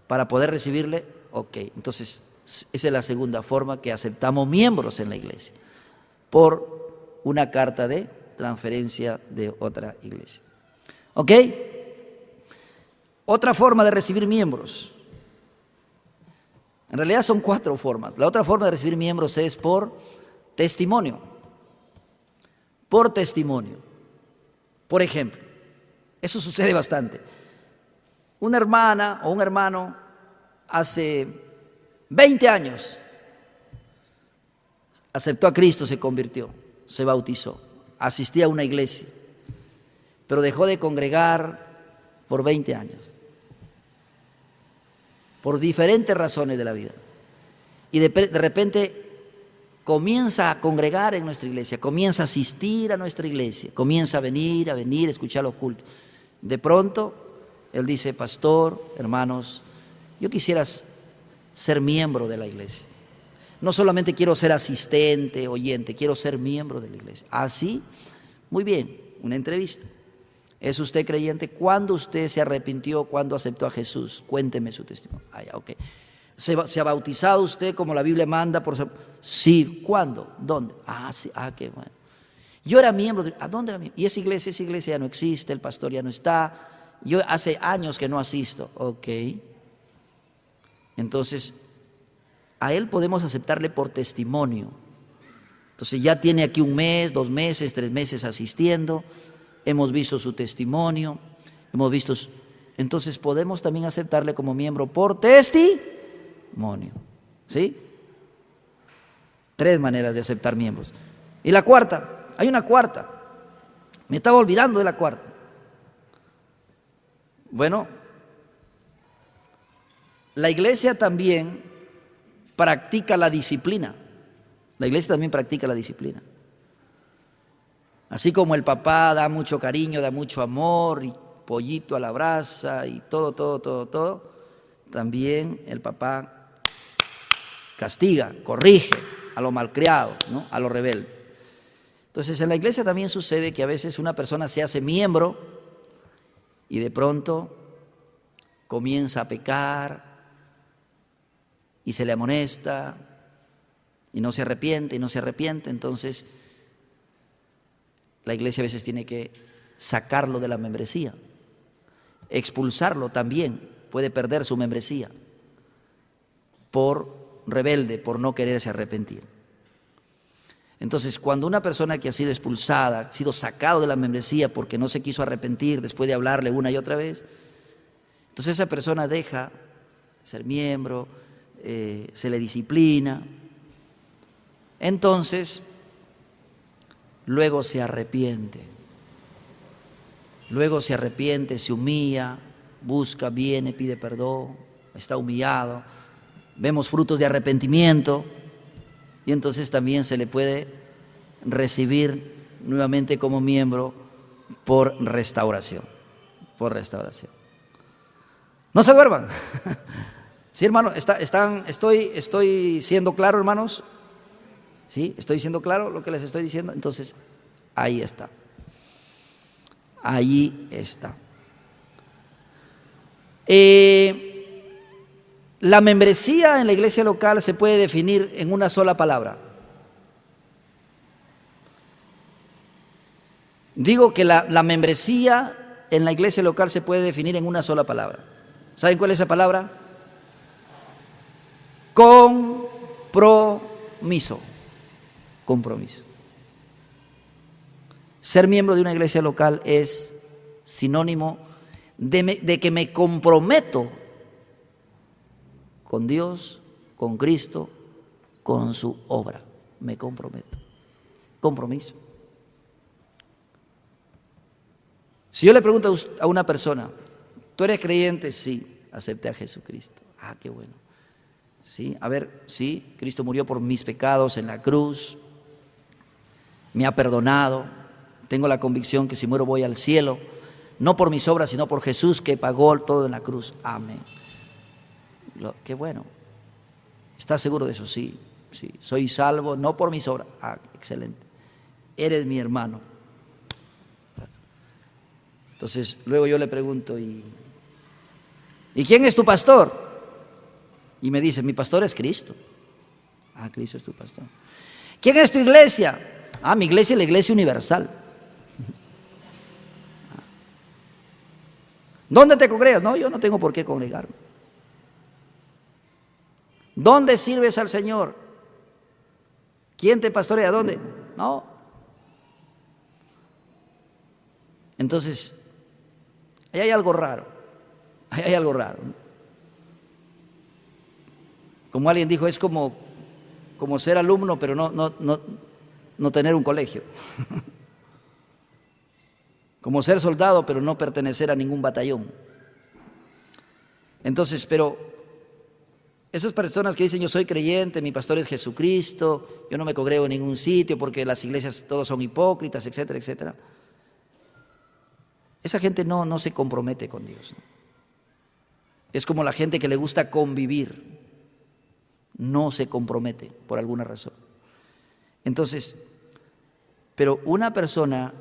para poder recibirle? Ok, entonces esa es la segunda forma que aceptamos miembros en la iglesia, por una carta de transferencia de otra iglesia. ¿Ok? Otra forma de recibir miembros. En realidad son 4 formas. La otra forma de recibir miembros es por testimonio. Por testimonio. Por ejemplo, eso sucede bastante. Una hermana o un hermano hace 20 años aceptó a Cristo, se convirtió, se bautizó, asistía a una iglesia, pero dejó de congregar por 20 años. Por diferentes razones de la vida. Y de repente comienza a congregar en nuestra iglesia, comienza a asistir a nuestra iglesia, comienza a venir, a escuchar los cultos. De pronto, él dice, pastor, hermanos, yo quisiera ser miembro de la iglesia. No solamente quiero ser asistente, oyente, quiero ser miembro de la iglesia. Así, muy bien, una entrevista. ¿Es usted creyente? ¿Cuándo usted se arrepintió? ¿Cuándo aceptó a Jesús? Cuénteme su testimonio. Ah, ya, okay. ¿Se ha bautizado usted como la Biblia manda? Sí. ¿Cuándo? ¿Dónde? Ah, sí. Ah, qué bueno. Yo era miembro. ¿A dónde era miembro? Y esa iglesia ya no existe, el pastor ya no está. Yo hace años que no asisto. Ok. Entonces, a él podemos aceptarle por testimonio. Entonces ya tiene aquí 1 mes, 2 meses, 3 meses asistiendo. Hemos visto su testimonio, entonces podemos también aceptarle como miembro por testimonio. ¿Sí? 3 maneras de aceptar miembros. Y la cuarta, hay una cuarta. Me estaba olvidando de la cuarta. Bueno, la iglesia también practica la disciplina. La iglesia también practica la disciplina. Así como el papá da mucho cariño, da mucho amor, y pollito a la brasa y todo, también el papá castiga, corrige a los malcriados, ¿no? A los rebeldes. Entonces en la iglesia también sucede que a veces una persona se hace miembro y de pronto comienza a pecar y se le amonesta y no se arrepiente, entonces la iglesia a veces tiene que sacarlo de la membresía, expulsarlo también, puede perder su membresía por rebelde, por no quererse arrepentir. Entonces, cuando una persona que ha sido expulsada, ha sido sacado de la membresía porque no se quiso arrepentir después de hablarle una y otra vez, entonces esa persona deja de ser miembro, se le disciplina, entonces luego se arrepiente, se humilla, busca, viene, pide perdón, está humillado, vemos frutos de arrepentimiento y entonces también se le puede recibir nuevamente como miembro por restauración, No se duerman. Sí, hermano, estoy siendo claro, hermanos. ¿Sí? ¿Estoy siendo claro lo que les estoy diciendo? Entonces, ahí está. La membresía en la iglesia local se puede definir en una sola palabra. Digo que la membresía en la iglesia local se puede definir en una sola palabra. ¿Saben cuál es esa palabra? Compromiso. Ser miembro de una iglesia local es sinónimo de que me comprometo con Dios, con Cristo, con su obra. Me comprometo. Compromiso. Si yo le pregunto a una persona, ¿tú eres creyente? Sí, acepté a Jesucristo. Ah, qué bueno. Sí, a ver, sí, Cristo murió por mis pecados en la cruz. Me ha perdonado, tengo la convicción que si muero voy al cielo, no por mis obras, sino por Jesús que pagó todo en la cruz. Amén. Qué bueno. ¿Estás seguro de eso? Sí. Sí, soy salvo no por mis obras. Ah, excelente. Eres mi hermano. Entonces, luego yo le pregunto, ¿y quién es tu pastor? Y me dice, mi pastor es Cristo. Ah, Cristo es tu pastor. ¿Quién es tu iglesia? Ah, mi iglesia es la iglesia universal. ¿Dónde te congregas? No, yo no tengo por qué congregarme. ¿Dónde sirves al Señor? ¿Quién te pastorea? ¿Dónde? No. Entonces, ahí hay algo raro. Ahí hay algo raro. Como alguien dijo, es como ser alumno, pero no tener un colegio. Como ser soldado, pero no pertenecer a ningún batallón. Entonces, pero esas personas que dicen, yo soy creyente, mi pastor es Jesucristo, yo no me congrego en ningún sitio porque las iglesias todos son hipócritas, etcétera, etcétera. Esa gente no se compromete con Dios. Es como la gente que le gusta convivir. No se compromete por alguna razón. Entonces, pero una persona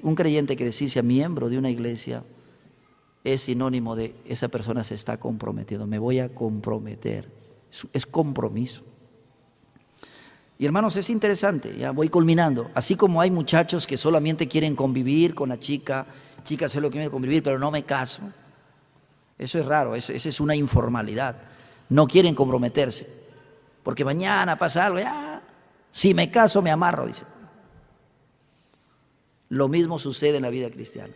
un creyente que decide ser miembro de una iglesia es sinónimo de esa persona se está comprometiendo. Me voy a comprometer. Es compromiso. Y hermanos, es interesante, ya voy culminando. Así como hay muchachos que solamente quieren convivir con la chica, chicas solo quieren convivir, pero no me caso. Eso es raro, esa es una informalidad. No quieren comprometerse, porque mañana pasa algo, ya, si me caso me amarro, dice. Lo mismo sucede en la vida cristiana.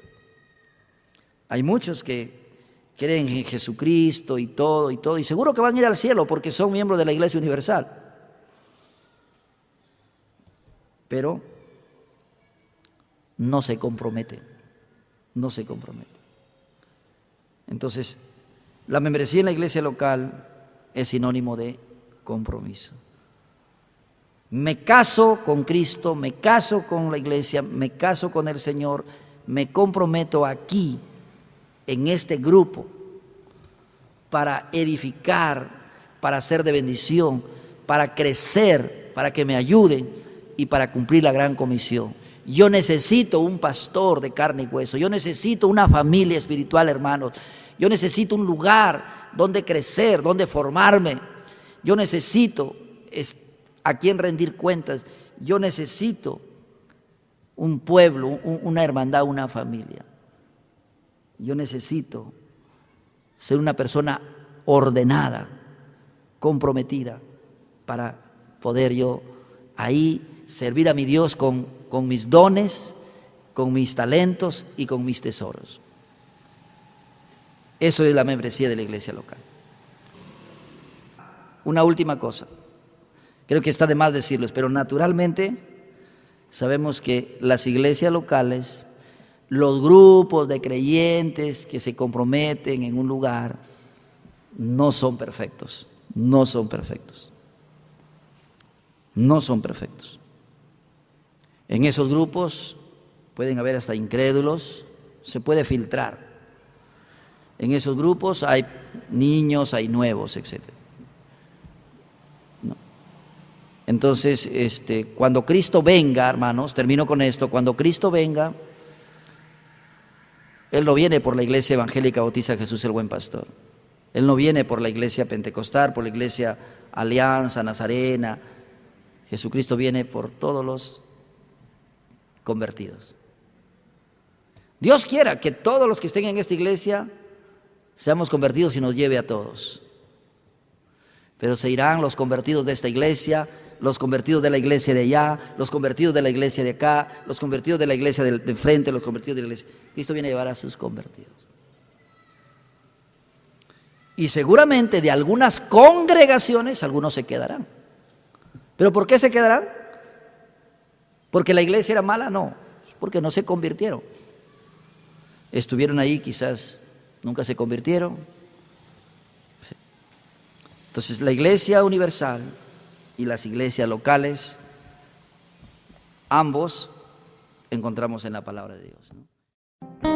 Hay muchos que creen en Jesucristo y todo, y seguro que van a ir al cielo porque son miembros de la Iglesia Universal. Pero no se comprometen, no se comprometen. Entonces, la membresía en la iglesia local es sinónimo de compromiso. Me caso con Cristo, me caso con la iglesia, me caso con el Señor, me comprometo aquí, en este grupo, para edificar, para ser de bendición, para crecer, para que me ayuden y para cumplir la gran comisión. Yo necesito un pastor de carne y hueso, yo necesito una familia espiritual, hermanos, yo necesito un lugar donde crecer, donde formarme, yo necesito a quien rendir cuentas, yo necesito un pueblo, una hermandad, una familia. Yo necesito ser una persona ordenada, comprometida, para poder yo ahí servir a mi Dios con mis dones, con mis talentos y con mis tesoros. Eso es la membresía de la iglesia local. Una última cosa, creo que está de más decirlo, pero naturalmente sabemos que las iglesias locales, los grupos de creyentes que se comprometen en un lugar, no son perfectos, no son perfectos, no son perfectos. En esos grupos pueden haber hasta incrédulos, se puede filtrar. En esos grupos hay niños, hay nuevos, etc. No. Entonces, cuando Cristo venga, hermanos, termino con esto, cuando Cristo venga, Él no viene por la iglesia evangélica Bautista Jesús el Buen Pastor. Él no viene por la iglesia pentecostal, por la iglesia Alianza, Nazarena. Jesucristo viene por todos los convertidos. Dios quiera que todos los que estén en esta iglesia seamos convertidos y nos lleve a todos. Pero se irán los convertidos de esta iglesia, los convertidos de la iglesia de allá, los convertidos de la iglesia de acá, los convertidos de la iglesia de frente, los convertidos de la iglesia. Cristo viene a llevar a sus convertidos. Y seguramente de algunas congregaciones algunos se quedarán. ¿Pero por qué se quedarán? ¿Porque la iglesia era mala? No, porque no se convirtieron. Estuvieron ahí, quizás nunca se convirtieron. Entonces la iglesia universal y las iglesias locales, ambos encontramos en la palabra de Dios, ¿no?